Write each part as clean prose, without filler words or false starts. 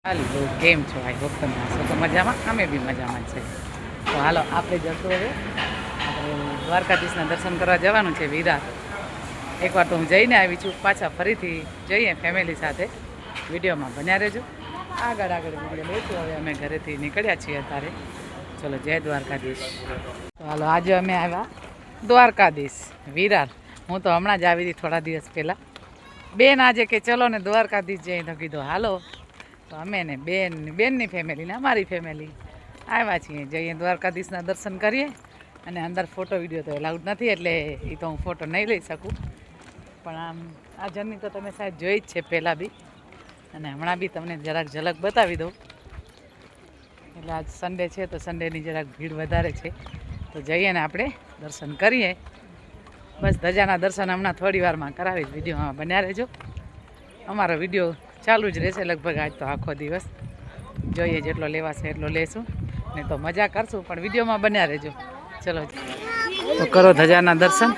હાલો કેમ છો? I hope તમે હશો તો મજામાં, અમે બી મજામાં છે. તો હાલો આપણે જશું હવે આપણે દ્વારકાધીશના દર્શન કરવા જવાનું છે વિરાર. એકવાર તો હું જઈને આવી છું, પાછા ફરીથી જઈએ ફેમિલી સાથે. વિડીયોમાં બન્યા રહેજો. આગળ વિડીયો લઈશું. હવે અમે ઘરેથી નીકળ્યા છીએ અત્યારે. ચલો જય દ્વારકાધીશ. તો હાલો આજે અમે આવ્યા દ્વારકાધીશ વિરાર. હું તો હમણાં જ આવી હતી થોડા દિવસ પહેલાં. બેન આજે કે ચલો ને દ્વારકાધીશ જઈએ, તો કીધું હાલો. તો અમે ને બેનની ફેમિલી ને અમારી ફેમિલી આવ્યા છીએ. જઈએ દ્વારકાધીશના દર્શન કરીએ. અને અંદર ફોટો વિડીયો તો એલાઉડ નથી, એટલે એ તો હું ફોટો નહીં લઈ શકું. પણ આમ આ જર્ની તો તમે સાહેબ જોઈ જ છે પહેલાં બી, અને હમણાં બી તમને જરાક ઝલક બતાવી દઉં. એટલે આજ સન્ડે છે તો સન્ડેની જરાક ભીડ વધારે છે. તો જઈએ ને આપણે દર્શન કરીએ. બસ ધજાના દર્શન હમણાં થોડી વારમાં કરાવીશ. વિડીયોમાં બન્યા રહેજો. અમારો વિડીયો ચાલુ જ રહેશે લગભગ આજ તો આખો દિવસ. જોઈએ જેટલો લેવાશે એટલો લેશું, ને તો મજા કરશું, પણ વિડીયોમાં બન્યા રહેજો. ચલો તો કરો ધજાના દર્શન.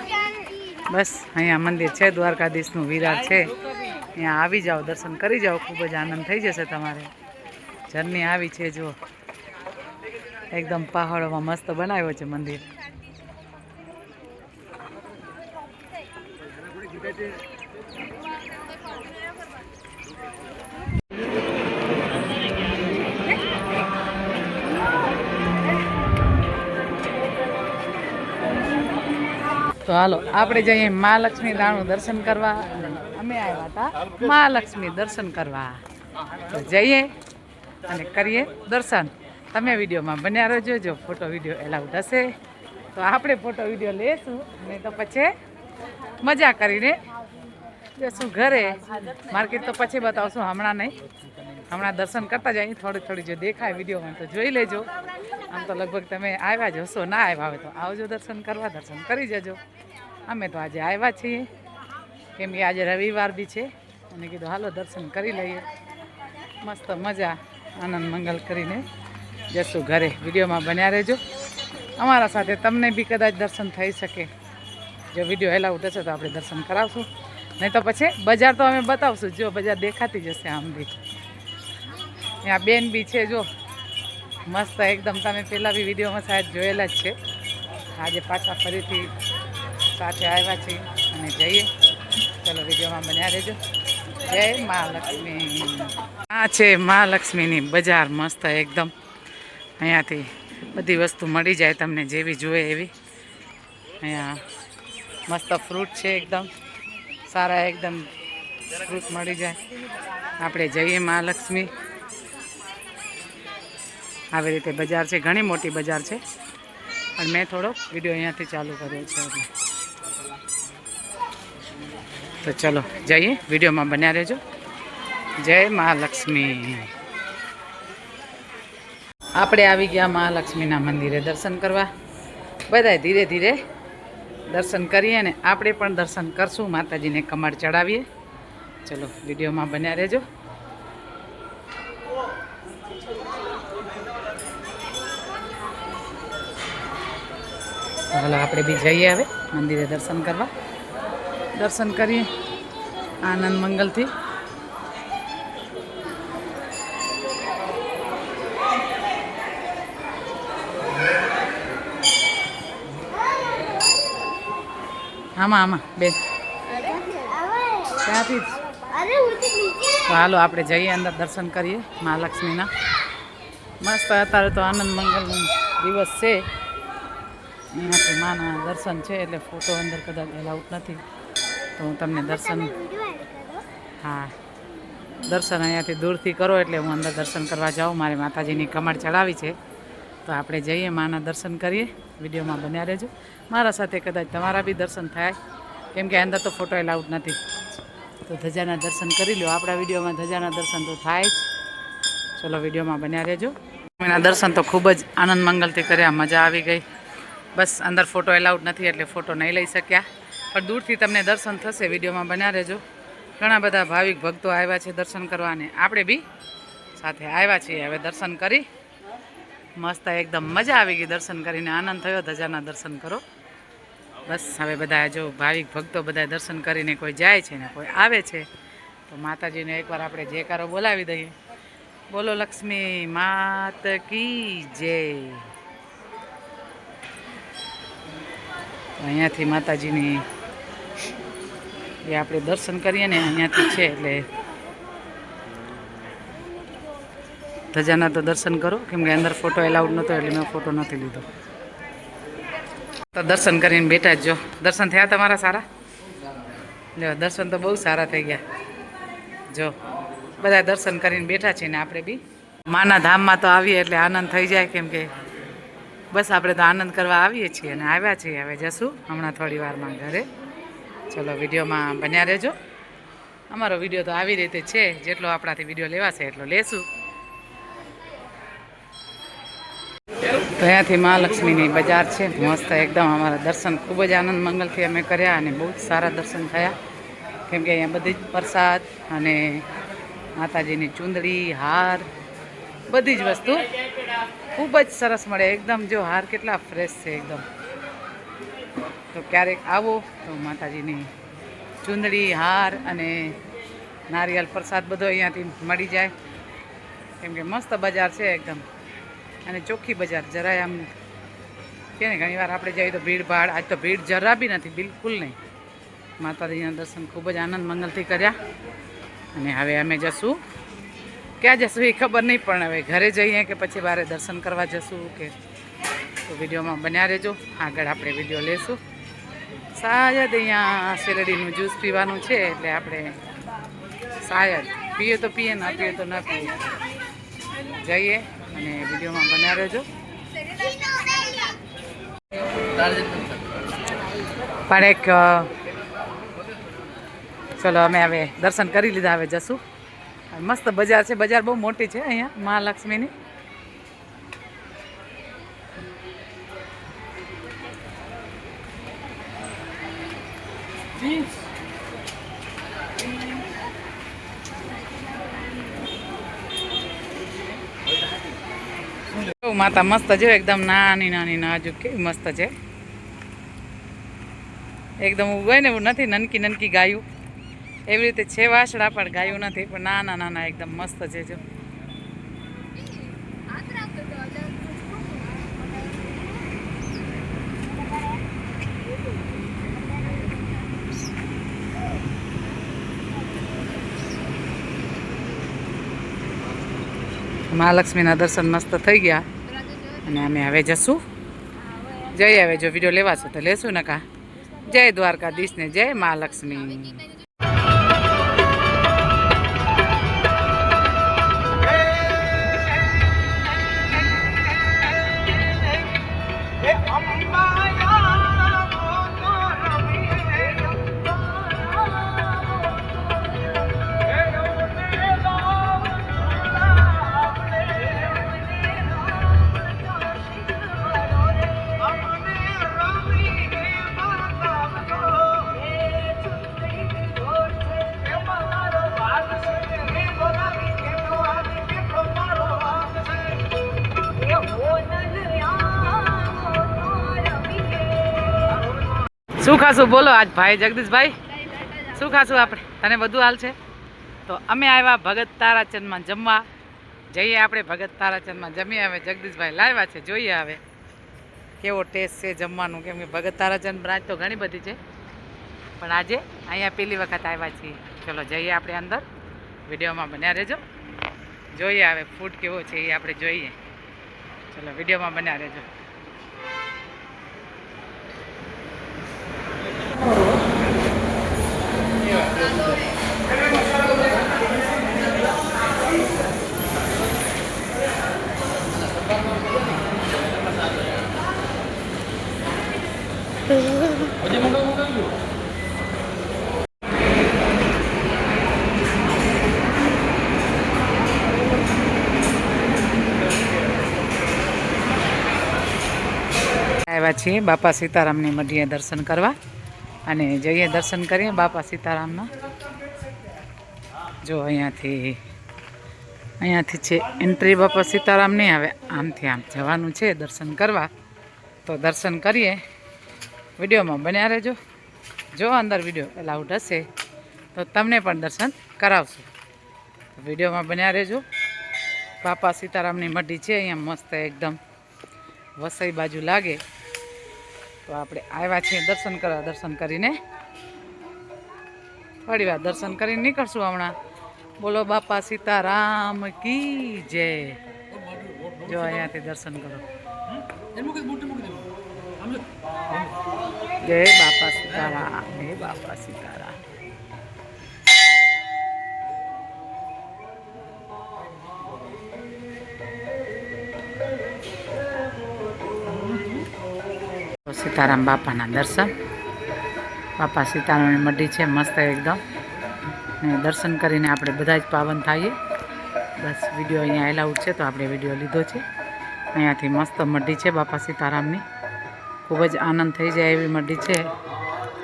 બસ અહીંયા મંદિર છે દ્વારકાધીશનું, વિરાર છે. અહીંયા આવી જાઓ, દર્શન કરી જાઓ, ખૂબ જ આનંદ થઈ જશે તમારે. જર્ની આવી છે જો, એકદમ પહાડોમાં મસ્ત બનાવ્યો છે મંદિર. તો હાલો આપણે જઈએ મહાલક્ષ્મી દાણું દર્શન કરવા. અમે આવ્યા હતા મહાલક્ષ્મી દર્શન કરવા. તો જઈએ અને કરીએ દર્શન. તમે વિડીયોમાં બન્યા રહેજો. જો ફોટો વિડીયો એલાઉડ હશે તો આપણે ફોટો વિડીયો લેશું, નહીં તો પછી મજા કરીને જશું ઘરે. માર્કેટ તો પછી બતાવશું, હમણાં નહીં. હમણાં દર્શન કરતા જઈએ. થોડી જો દેખાય વિડીયોમાં તો જોઈ લેજો. આમ તો લગભગ તમે આવ્યા જ હશો, ના આવ્યા હોય તો આવજો દર્શન કરવા, દર્શન કરી જજો. અમે તો આજે આવ્યા છીએ, કેમ કે આજે રવિવાર બી છે, અને કીધું હાલો દર્શન કરી લઈએ. મસ્ત મજા આનંદ મંગલ કરીને જશું ઘરે. વિડીયોમાં બન્યા રહેજો. અમારા સાથે તમને બી કદાચ દર્શન થઈ શકે. જો વિડીયો એલાઉડ હશે તો આપણે દર્શન કરાવશું, નહીં તો પછી બજાર તો અમે બતાવશું. જો બજાર દેખાતી જશે આમ બી. ત્યાં બેન બી છે જો, મસ્ત એકદમ. તમે પહેલાં બી વિડીયોમાં સાહેબ જોયેલા જ છે. આજે પાછા ફરીથી સાથે આવ્યા છીએ અને જઈએ. ચલો વિડીયોમાં બન્યા રહેજો. જય મહાલક્ષ્મી. આ છે મહાલક્ષ્મીની બજાર, મસ્ત એકદમ. અહીંયાથી બધી વસ્તુ મળી જાય તમને, જેવી જોઈએ એવી. અહીંયા મસ્ત ફ્રૂટ છે, એકદમ સારા, એકદમ ફ્રૂટ મળી જાય. આપણે જઈએ મહાલક્ષ્મી. આવી રીતે બજાર છે, ઘણી મોટી બજાર છે, પણ મેં થોડો વિડીયો અહીંયાથી ચાલુ કર્યો છે. તો ચલો જઈએ, વિડીયોમાં બન્યા રહેજો. જય મહાલક્ષ્મી. આપણે આવી ગયા મહાલક્ષ્મીના મંદિરે દર્શન કરવા. બધાય ધીરે ધીરે દર્શન કરીએ ને આપણે પણ દર્શન કરશું, માતાજીને કમળ ચડાવીએ. ચલો વિડીયોમાં બન્યા રહેજો. હાલો આપણે બી જઈએ હવે મંદિરે દર્શન કરવા. દર્શન કરીએ આનંદ મંગલથી. આમાં બેન ત્યાંથી જ. તો હાલો આપણે જઈએ અંદર દર્શન કરીએ મહાલક્ષ્મીના. મસ્ત અત્યારે તો આનંદ મંગલનો દિવસ છે. અહીંયાથી માના દર્શન છે, એટલે ફોટો અંદર કદાચ એલાઉડ નથી, તો હું તમને દર્શન, હા દર્શન અહીંયાથી દૂરથી કરો એટલે હું અંદર દર્શન કરવા જાઉં. મારે માતાજીની કમળ ચડાવી છે, તો આપણે જઈએ માના દર્શન કરીએ. વિડીયોમાં બન્યા રહેજો. મારા સાથે કદાચ તમારા બી દર્શન થાય, કેમ કે અંદર તો ફોટો એલાઉડ નથી. તો ધજાના દર્શન કરી લો. આપણા વિડીયોમાં ધજાના દર્શન તો થાય જ. ચલો વિડીયોમાં બન્યા રહેજો. એના દર્શન તો ખૂબ જ આનંદ મંગલથી કર્યા, મજા આવી ગઈ. બસ અંદર ફોટો એલાઉડ નથી એટલે ફોટો નહીં લઈ શક્યા, પણ દૂરથી તમને દર્શન થશે. વિડીયોમાં બન્યા રહેજો. ઘણા બધા ભાવિક ભક્તો આવ્યા છે દર્શન કરવા, અને આપણે બી સાથે આવ્યા છીએ. હવે દર્શન કરી મસ્ત એકદમ મજા આવી ગઈ. દર્શન કરીને આનંદ થયો. ધજાના દર્શન કરો. બસ હવે બધા જો ભાવિક ભક્તો બધા દર્શન કરીને કોઈ જાય છે ને કોઈ આવે છે, તો માતાજીને એકવાર આપણે જયકારો બોલાવી દઈએ. બોલો લક્ષ્મી માત કી જય. અહીંયાથી માતાજીની એ આપણે દર્શન કરીએ ને અહીંયાથી છે એટલે ધજાના તો દર્શન કરો, કેમ કે અંદર ફોટો એલાઉડ નહોતો એટલે મેં ફોટો નથી લીધો. તો દર્શન કરીને બેઠા જ. જો દર્શન થયા તમારા સારા? જો દર્શન તો બહુ સારા થઈ ગયા. જો બધા દર્શન કરીને બેઠા છે ને આપણે બી માના ધામમાં તો આવીએ એટલે આનંદ થઈ જાય, કેમ કે બસ આપણે તો આનંદ કરવા આવીએ છીએ અને આવ્યા છીએ. હવે જશું હમણાં થોડી વારમાં ઘરે. ચલો વિડીયોમાં બન્યા રહેજો. અમારો વિડીયો તો આવી રીતે છે, જેટલો આપણાથી વિડીયો લેવાશે એટલો લેશું. તો અહીંયાથી મહાલક્ષ્મીની બજાર છે મસ્ત એકદમ. અમારા દર્શન ખૂબ જ આનંદ મંગલથી અમે કર્યા અને બહુ જ સારા દર્શન થયા, કેમ કે અહીંયા બધી જ પ્રસાદ અને માતાજીની ચૂંદડી, હાર, બધી જ વસ્તુ ખૂબ જ સરસ મળે એકદમ. જો હાર કેટલા ફ્રેશ છે એકદમ. તો ક્યારેક આવો તો માતાજીની ચૂંદડી, હાર અને નારિયેળ પ્રસાદ બધો અહીંયાથી મળી જાય, કેમ કે મસ્ત બજાર છે એકદમ અને ચોખ્ખી બજાર. જરાય આમ કે ને ઘણી વાર આપણે જઈએ તો ભીડ ભાડ, આજ તો ભીડ જરા બી નથી, બિલકુલ નહીં. માતાજીના દર્શન ખૂબ જ આનંદ મંગલથી કર્યા અને હવે અમે જશું. ક્યાં જશું એ ખબર નહીં, પણ હવે ઘરે જઈએ કે પછી બહાર દર્શન કરવા જશું કે. તો વિડીયોમાં બન્યા રહેજો, આગળ આપણે વિડીયો લેશું. શાયદ અહીંયા શેરડીનું જ્યુસ પીવાનું છે એટલે આપણે શાયદ પીએ તો પીએ, ના પીએ તો ના પીએ. જઈએ અને વિડીયોમાં બન્યા રહેજો. પણ એક ચલો અમે હવે દર્શન કરી લીધા, હવે જશું. મસ્ત બજાર છે, બજાર બહુ મોટી છે અહીંયા મહાલક્ષ્મીની. માતા મસ્ત છે એકદમ, નાની નાની નાજુક, કેવી મસ્ત છે એકદમ. હોય ને એવું નથી નનકી નનકી ગાયું, એવી રીતે છે વાસડા, પણ ગાયું નથી, પણ નાના નાના એકદમ મસ્ત છે. જો મહાલક્ષ્મીના દર્શન મસ્ત થઈ ગયા અને અમે હવે જશું. જઈ હવે જો વિડીયો લેવાશો તો લેશું ને કા. જય દ્વારકાધીશ ને જય મહાલક્ષ્મી. શું ખાશું બોલો આજ ભાઈ જગદીશભાઈ? શું ખાશું આપણે? તને બધું હાલ છે. તો અમે આવ્યા ભગત તારાચંદમાં જમવા. જઈએ આપણે ભગત તારાચંદમાં જમીએ. હવે જગદીશભાઈ લાવ્યા છે, જોઈએ હવે કેવો ટેસ્ટ છે જમવાનું, કેમ કે ભગત તારાચંદ બ્રાન્ચ તો ઘણી બધી છે, પણ આજે અહીંયા પહેલી વખત આવ્યા છીએ. ચલો જઈએ આપણે અંદર, વિડીયોમાં બન્યા રહેજો. જોઈએ હવે ફૂડ કેવો છે એ આપણે જોઈએ. ચલો વિડીયોમાં બન્યા રહેજો. આવ્યા છીએ બાપા સીતારામની મઢીએ દર્શન કરવા અને જઈએ દર્શન કરીએ બાપા સીતારામના. જો અહીંયાથી છે એન્ટ્રી બાપા સીતારામની. હવે આમથી આમ જવાનું છે દર્શન કરવા, તો દર્શન કરીએ. વિડીયોમાં બન્યા રહેજો. જો અંદર વિડીયો એલાઉડ હશે તો તમને પણ દર્શન કરાવશું. વિડીયોમાં બન્યા રહેજો. બાપા સીતારામની મઢી છે અહીંયા મસ્ત એકદમ વસઈ બાજુ લાગે. તો આપણે આવ્યા છીએ દર્શન કરવા. દર્શન કરીને થોડી વાર દર્શન કરીને નીકળશું હમણાં. બોલો બાપા સીતારામ કી જય. જો અહીંયાથી દર્શન કરો. જય બાપા સીતારામ, જય બાપા સીતારામ. સીતારામ બાપાના દર્શન. બાપા સીતારામની મઢી છે મસ્ત એકદમ. ને દર્શન કરીને આપણે બધા જ પાવન થઈએ. બસ વિડીયો અહીંયા એલાઉડ છે તો આપણે વિડીયો લીધો છે. અહીંયાથી મસ્ત મઢી છે બાપા સીતારામની. ખૂબ જ આનંદ થઈ જાય એવી મઢી છે.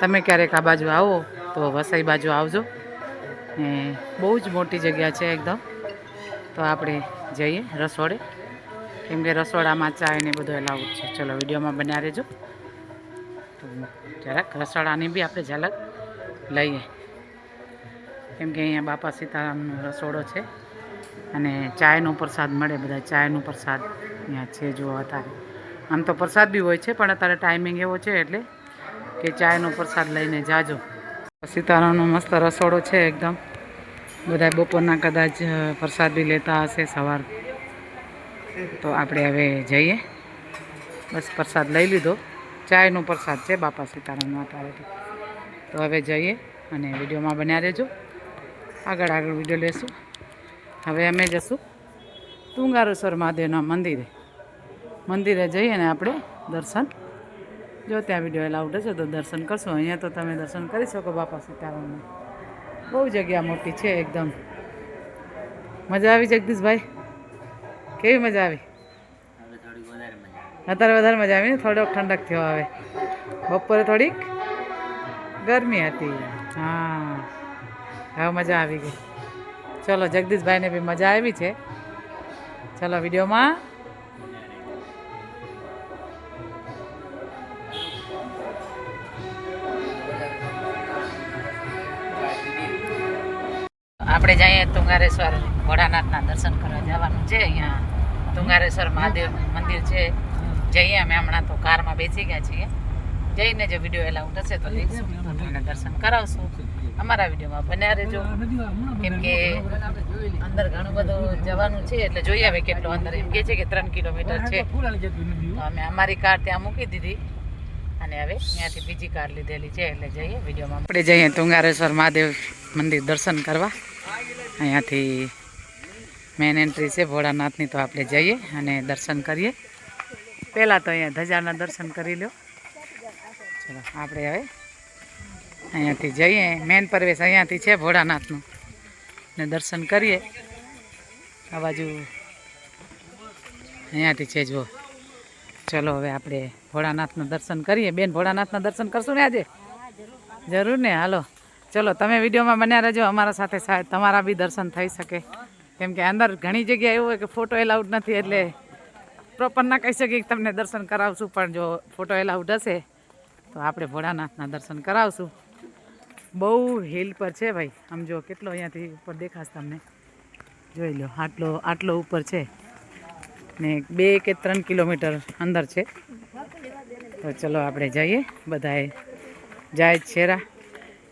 તમે ક્યારેક આ બાજુ આવો તો વસઈ બાજુ આવજો. ને બહુ જ મોટી જગ્યા છે એકદમ. તો આપણે જઈએ રસોડે, કેમ કે રસોડામાં ચાય ને બધું એલાઉડ છે. ચલો વિડીયોમાં બન્યા રહેજો. તો જરાક રસોડાની બી આપણે ઝલક લઈએ, કેમ કે અહીંયા બાપા સીતારામનો રસોડો છે અને ચાયનો પ્રસાદ મળે. બધા ચાયનો પ્રસાદ અહીંયા છે. જો અત્યારે આમ તો પ્રસાદ બી હોય છે પણ અત્યારે ટાઈમિંગ એવો છે એટલે કે ચાયનો પ્રસાદ લઈને જાજો. સીતારામનો મસ્ત રસોડો છે એકદમ. બધા બપોરના કદાચ પ્રસાદ બી લેતા હશે સવાર. તો આપણે હવે જઈએ. બસ પ્રસાદ લઈ લીધો. ચાયનો પ્રસાદ છે બાપા સીતારામનો અત્યારે. તો હવે જઈએ અને વિડીયોમાં બન્યા રહેજો. આગળ વિડીયો લેશું. હવે અમે જશું તુંગારેશ્વર મહાદેવના મંદિરે જઈએ ને આપણે દર્શન. જો ત્યાં વિડીયો એલાઉડ હશે તો દર્શન કરશું. અહીંયા તો તમે દર્શન કરી શકો બાપા સીતારામના. બહુ જગ્યા મોટી છે એકદમ. મજા આવી જગદીશભાઈ? કેવી મજા આવી? અત્યારે વધારે મજા આવી ને? થોડોક ઠંડક થયો હવે. બપોરે થોડીક ગરમી હતી. હા, હવે મજા આવી ગઈ. ચલો જગદીશભાઈને બી મજા આવી છે. ચલો વિડીયોમાં આપણે જઈએ તુંગારેશ્વર ભોળાનાથના દર્શન કરવા જવાનું છે. અહીંયા તુંગારેશ્વર મહાદેવ મંદિર છે. જઈએ અમે હમણાં તો કારમાં બેસી ગયા છીએ. જઈને જો વિડીયો એલાઉડ હશે તો લઈશું, તો તમને દર્શન કરાવશું. અમારા વિડીયોમાં બન્યા રહેજો, કેમ કે અંદર ઘણું બધું જવાનું છે એટલે જોઈએ હવે કેટલો અંદર. એમ કે છે કે 3 કિલોમીટર છે. તો અમે અમારી કાર ત્યાં મૂકી દીધી અને હવે ત્યાંથી બીજી કાર લીધેલી છે એટલે જઈએ વિડીયોમાં. આપણે જઈએ તુંગારેશ્વર મહાદેવ મંદિર દર્શન કરવા. અહીંયાથી મેન એન્ટ્રી છે ભોળાનાથની. તો આપણે જઈએ અને દર્શન કરીએ. પહેલાં તો અહીંયા ધજાના દર્શન કરી લો. ચલો આપણે હવે અહીંયાથી જઈએ. મેન પ્રવેશ અહીંયાથી છે ભોળાનાથનું, ને દર્શન કરીએ. આ બાજુ અહીંયાથી છે જો. ચલો હવે આપણે ભોળાનાથનું દર્શન કરીએ. બેન ભોળાનાથના દર્શન કરશું ને આજે? જરૂર ને. હાલો ચલો તમે વિડીયોમાં બન્યા રહેજો. અમારા સાથે શાયદ તમારા બી દર્શન થઈ શકે, કેમ કે અંદર ઘણી જગ્યા એવું હોય કે ફોટો એલાઉડ નથી એટલે પ્રોપર ના કહી શકીએ કે તમને દર્શન કરાવશું. પણ જો ફોટો એલાઉડ હશે તો આપણે ભોળાનાથના દર્શન કરાવશું. બહુ હિલ પર છે ભાઈ. આમ જો કેટલો અહીંયાથી ઉપર દેખાશે તમને. જોઈ લો આટલો ઉપર છે ને 2 કે 3 કિલોમીટર અંદર છે. તો ચલો આપણે જઈએ. બધાએ જાય છેરા.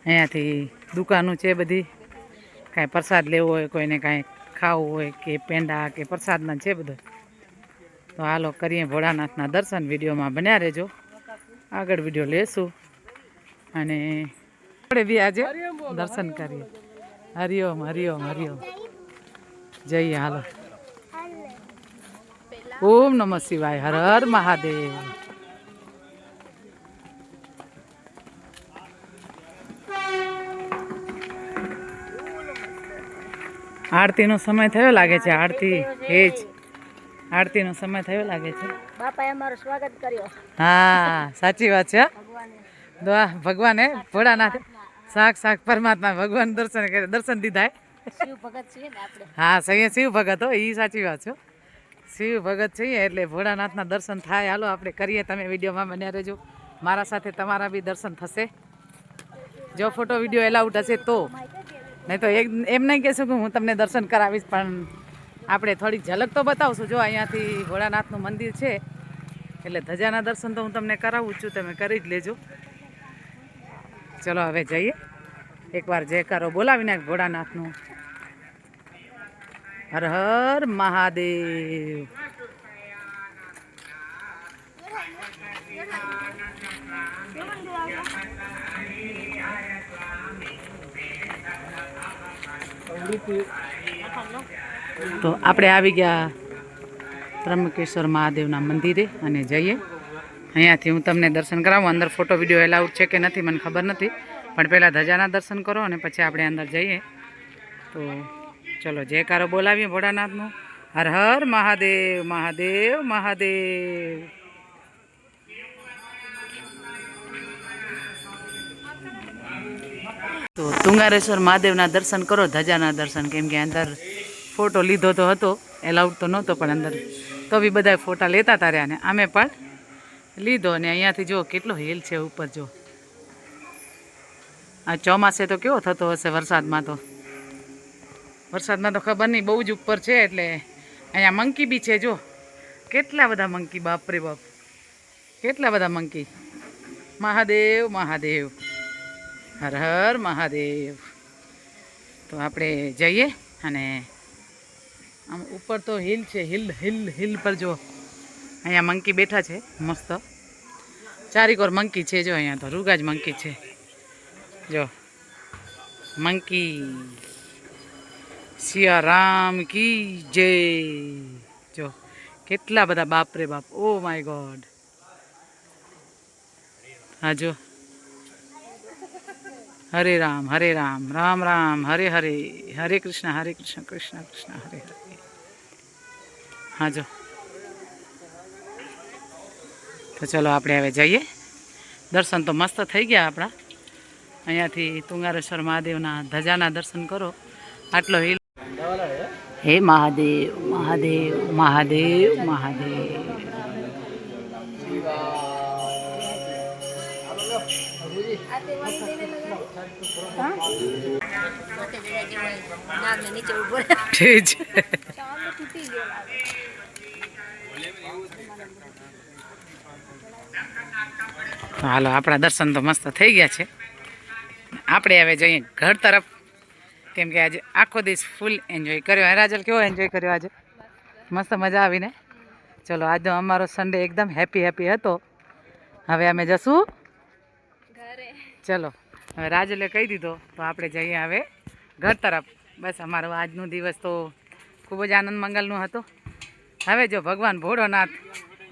અહીંયાથી દુકાનો છે બધી. કાંઈ પ્રસાદ લેવો હોય, કોઈને કાંઈ ખાવું હોય કે પેંડા કે પ્રસાદના છે બધું. તો હાલો કરીએ ભોળાનાથના દર્શન. વિડીયોમાં બન્યા રહેજો. આગળ વિડીયો લેશું અને આપણે બી આજે દર્શન કરીએ. હરિઓમ હરિઓમ હરિઓમ. જઈએ હાલો. ઓમ નમઃ શિવાય. હર હર મહાદેવ. આરતીનો સમય થયો લાગે છે. આરતીનો સમય થયો લાગે છે. બાપાએ અમારું સ્વાગત કર્યો. હા સાચી વાત છે. ભગવાને ભોળાનાથ સાક્ષાત પરમાત્મા ભગવાન દર્શન દીધા. શિવ ભગત છીએ ને આપણે. હા સહી શિવ ભગત હો, એ સાચી વાત છે. શિવ ભગત છીએ એટલે ભોળાનાથના દર્શન થાય. હાલો આપણે કરીએ. તમે વિડીયોમાં બન્યા રહેજો. મારા સાથે તમારા બી દર્શન થશે જો ફોટો વિડીયો એલાઉડ હશે તો. નહીં તો એમ નહીં કહેશું કે હું તમને દર્શન કરાવીશ, પણ આપણે થોડીક ઝલક તો બતાવશું. જો અહીંયાથી ભોળાનાથનું મંદિર છે એટલે ધજાના દર્શન તો હું તમને કરાવું છું, તમે કરી જ લેજો. ચલો હવે જઈએ, એકવાર જયકારો બોલાવી નાખ ભોળાનાથનું. હર હર મહાદેવ. તો આપણે આવી ગયા ત્રંબકેશ્વર મહાદેવના મંદિરે અને જઈએ. અહીંયાથી હું તમને દર્શન કરાવું. અંદર ફોટો વિડીયો એલાઉડ છે કે નથી મને ખબર નથી, પણ પહેલાં ધજાના દર્શન કરો અને પછી આપણે અંદર જઈએ. તો ચલો જયકારો બોલાવીએ ભોળાનાથનું. હર હર મહાદેવ મહાદેવ મહાદેવ. તો તુંગારેશ્વર મહાદેવના દર્શન કરો, ધજાના દર્શન. કેમ કે અંદર ફોટો લીધો તો હતો, એલાઉડ તો નહોતો, પણ અંદર તો બી બધા ફોટા લેતા હતા રહ્યા ને અમે પણ લીધો. ને અહીંયાથી જો કેટલો હિલ છે ઉપર. જો આ ચોમાસે તો કેવો થતો હશે, વરસાદમાં તો ખબર નહીં, બહુ જ ઉપર છે. એટલે અહીંયા મંકી બી છે. જો કેટલા બધા મંકી, બાપરે બાપ કેટલા બધા મંકી. મહાદેવ મહાદેવ હર હર મહાદેવ. તો આપણે જઈએ અને આમ ઉપર તો હિલ છે, હિલ પર જો અહીંયા મંકી બેઠા છે મસ્ત. ચારીકોર મંકી છે. જો અહીંયા તો રૂગા જ મંકી છે. જો મંકી. સિયારામ કી જય. જો કેટલા બધા, બાપરે બાપ, ઓ માય ગોડ. હા જો હરે રામ રામ રામ હરે હરે, હરે કૃષ્ણ કૃષ્ણ કૃષ્ણ હરે હરે. હા જો. તો ચલો આપણે હવે જઈએ. દર્શન તો મસ્ત થઈ ગયા આપણા. અહીંયાથી તુંગારેશ્વર મહાદેવના ધજાના દર્શન કરો. આટલો હિલ. હે મહાદેવ મહાદેવ મહાદેવ મહાદેવ. નીચે ઉભો ઠીક છે. હાલો, આપણા દર્શન તો મસ્ત થઈ ગયા છે. આપણે હવે જઈએ ઘર તરફ. કેમ કે આજે આખો દિવસ ફૂલ એન્જોય કર્યો. હે રાજલ, કેવો એન્જોય કર્યો આજે? મસ્ત મજા આવીને. ચલો આજનો અમારો સન્ડે એકદમ હેપી હતો. હવે અમે જશું ઘરે. ચલો હવે રાજલે કહી દીધો તો આપણે જઈએ હવે ઘર તરફ. બસ અમારો આજનો દિવસ તો ખૂબ જ આનંદ મંગલનો હતો. હવે જો ભગવાન ભોળોનાથ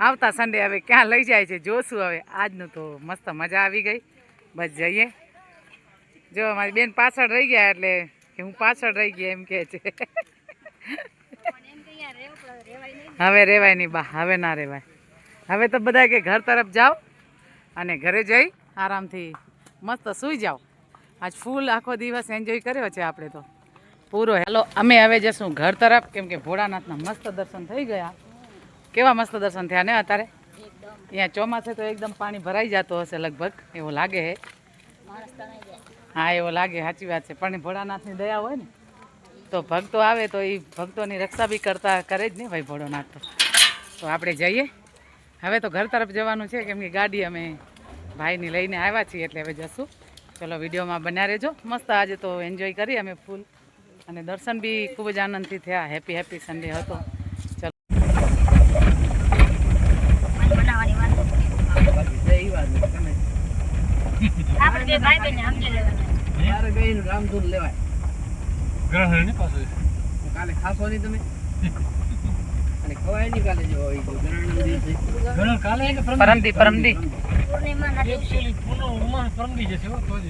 આવતા સન્ડે હવે ક્યાં લઈ જાય છે જોશું. હવે આજનું તો મસ્ત મજા આવી ગઈ. બસ જઈએ. જો અમારી બેન પાછળ રહી ગયા એટલે કે હું પાછળ રહી ગયા એમ કહે છે. હવે રેવાય નહીં બા, હવે ના રેવાય. હવે તો બધા કે ઘર તરફ જાઓ અને ઘરે જઈ આરામથી મસ્ત સૂઈ જાઓ. આજ ફૂલ આખો દિવસ એન્જોય કર્યો છે આપણે તો પૂરો. હેલો, અમે હવે જશું ઘર તરફ. કેમ કે ભોળાનાથના મસ્ત દર્શન થઈ ગયા. કેવા મસ્ત દર્શન થયા ને અત્યારે. અહીંયા ચોમાસે તો એકદમ પાણી ભરાઈ જતો હશે લગભગ, એવું લાગે હે. હા એવું લાગે, સાચી વાત છે. પણ ભોળાનાથની દયા હોય ને તો ભક્તો આવે તો એ ભક્તોની રક્ષા બી કરે જ ને ભાઈ ભોળોનાથ. તો આપણે જઈએ હવે તો ઘર તરફ જવાનું છે. કેમ કે ગાડી અમે ભાઈની લઈને આવ્યા છીએ એટલે હવે જશું. ચલો વિડીયોમાં બન્યા રહેજો. મસ્ત આજે તો એન્જોય કરી અમે ફૂલ, અને દર્શન બી ખૂબ જ આનંદથી થયા. હેપી સન્ડે હતો. ચલો આપણે ભાઈ બહેન સમજી લેવાનું. રામધૂન લેવાય. ગ્રહણ ને પાછું કાલે ખાસો નહીં તમે. અને ખવાય નહીં કાલે જો હોય તો ગ્રહણ દિવસે. ગ્રહણ કાલે કે પરમદી પૂર્ણિમા નથી. એકચ્યુઅલી પૂર્ણ પરમદી જશે હો તો જ.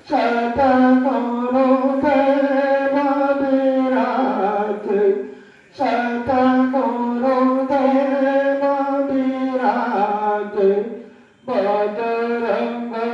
Sata Moro Deva Dera मातरं